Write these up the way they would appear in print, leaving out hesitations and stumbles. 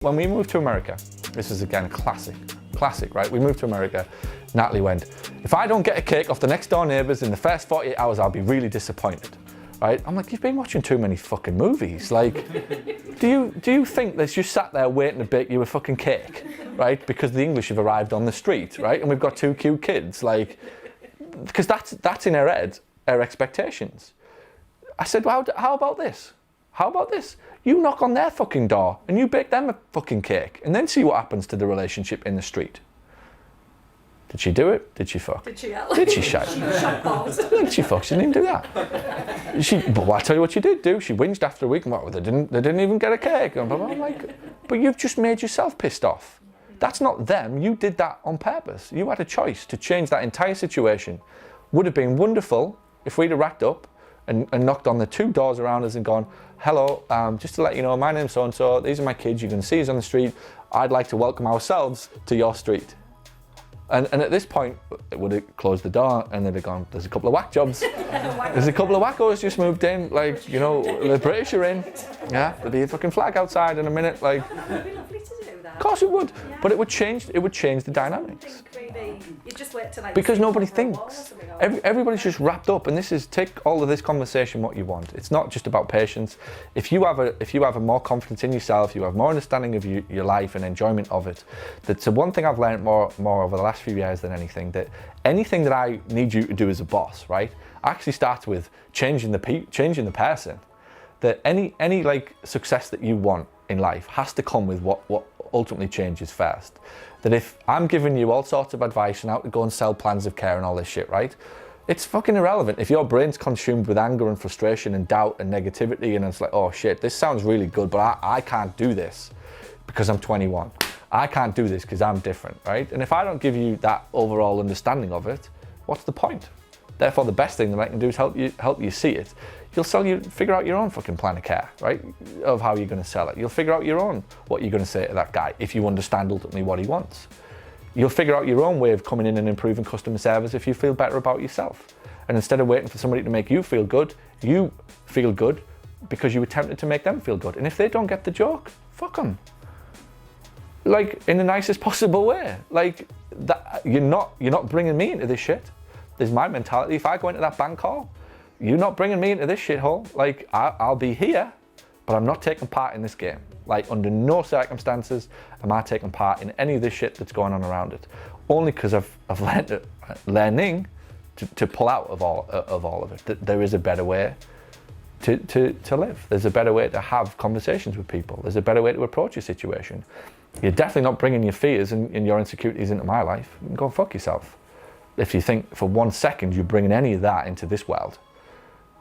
When we moved to America, this is again classic, right? We moved to America, Natalie went, if I don't get a cake off the next door neighbours in the first 48 hours, I'll be really disappointed, right? I'm like, you've been watching too many fucking movies. Like, do you think that you sat there waiting to bake you a fucking cake, right? Because the English have arrived on the street, right? And we've got 2 cute kids, like, because that's in her head, her expectations. I said, well, how about this? How about this? You knock on their fucking door and you bake them a fucking cake and then see what happens to the relationship in the street. Did she do it? Did she fuck? Did she yell? Did she shout? Did she fuck? She didn't do that. But I'll tell you what she did do. She whinged after a week and well, they didn't even get a cake. And I'm like, but you've just made yourself pissed off. That's not them. You did that on purpose. You had a choice to change that entire situation. Would have been wonderful if we'd have racked up and knocked on the 2 doors around us and gone, hello, just to let you know, my name's so-and-so, these are my kids, you can see us on the street, I'd like to welcome ourselves to your street. And at this point, it would have closed the door and they'd have gone, there's a couple of whack jobs. There's a couple of wackos just moved in, like, you know, the British are in. Yeah, there'll be a fucking flag outside in a minute, like. It'd be lovely to do that. Of course it would, yeah. But it would change the dynamics. Maybe you just wait till like because nobody thinks. Everybody's just wrapped up, and this is, take all of this conversation what you want. It's not just about patience. If you have a more confidence in yourself, you have more understanding of your life and enjoyment of it. That's the one thing I've learned more over the last few years than anything. That anything that I need you to do as a boss, right, actually starts with changing the person. That any like success that you want in life has to come with what ultimately changes first. That if I'm giving you all sorts of advice and how to go and sell plans of care and all this shit, right? It's fucking irrelevant. If your brain's consumed with anger and frustration and doubt and negativity and it's like, oh shit, this sounds really good, but I can't do this because I'm 21. I can't do this because I'm different, right? And if I don't give you that overall understanding of it, what's the point? Therefore, the best thing that I can do is help you see it. You'll figure out your own fucking plan of care, right? Of how you're going to sell it. You'll figure out your own what you're going to say to that guy if you understand ultimately what he wants. You'll figure out your own way of coming in and improving customer service if you feel better about yourself. And instead of waiting for somebody to make you feel good because you attempted to make them feel good. And if they don't get the joke, fuck them. Like, in the nicest possible way. Like, that, you're not bringing me into this shit. This is my mentality. If I go into that bank call, you're not bringing me into this shithole. Like, I'll be here, but I'm not taking part in this game. Like, under no circumstances am I taking part in any of this shit that's going on around it. Only because I've learning to pull out of all of it. That there is a better way to live. There's a better way to have conversations with people. There's a better way to approach a situation. You're definitely not bringing your fears and your insecurities into my life. You can go fuck yourself. If you think for 1 second you're bringing any of that into this world.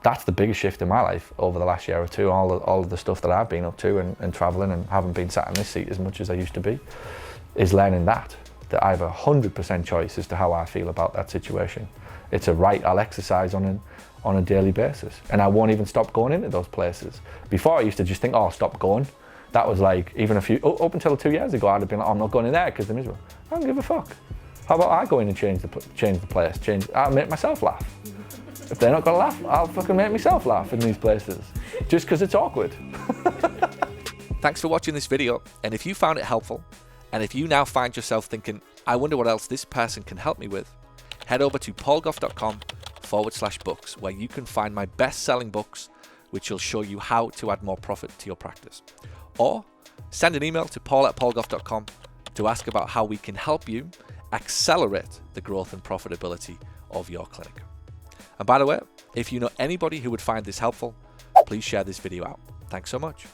That's the biggest shift in my life over the last year or two. All of the stuff that I've been up to and traveling and haven't been sat in this seat as much as I used to be, is learning that I have 100% choice as to how I feel about that situation. It's a right I'll exercise on a daily basis, and I won't even stop going into those places. Before I used to just think, oh, I'll stop going. That was like even up until 2 years ago, I'd have been like, oh, I'm not going in there because they're miserable. I don't give a fuck. How about I go in and change the place? I'll make myself laugh. If they're not gonna laugh, I'll fucking make myself laugh in these places, just because it's awkward. Thanks for watching this video, and if you found it helpful, and if you now find yourself thinking, I wonder what else this person can help me with, head over to paulgough.com/books, where you can find my best-selling books, which will show you how to add more profit to your practice. Or send an email to paul@paulgough.com to ask about how we can help you accelerate the growth and profitability of your clinic. And by the way, if you know anybody who would find this helpful, please share this video out. Thanks so much.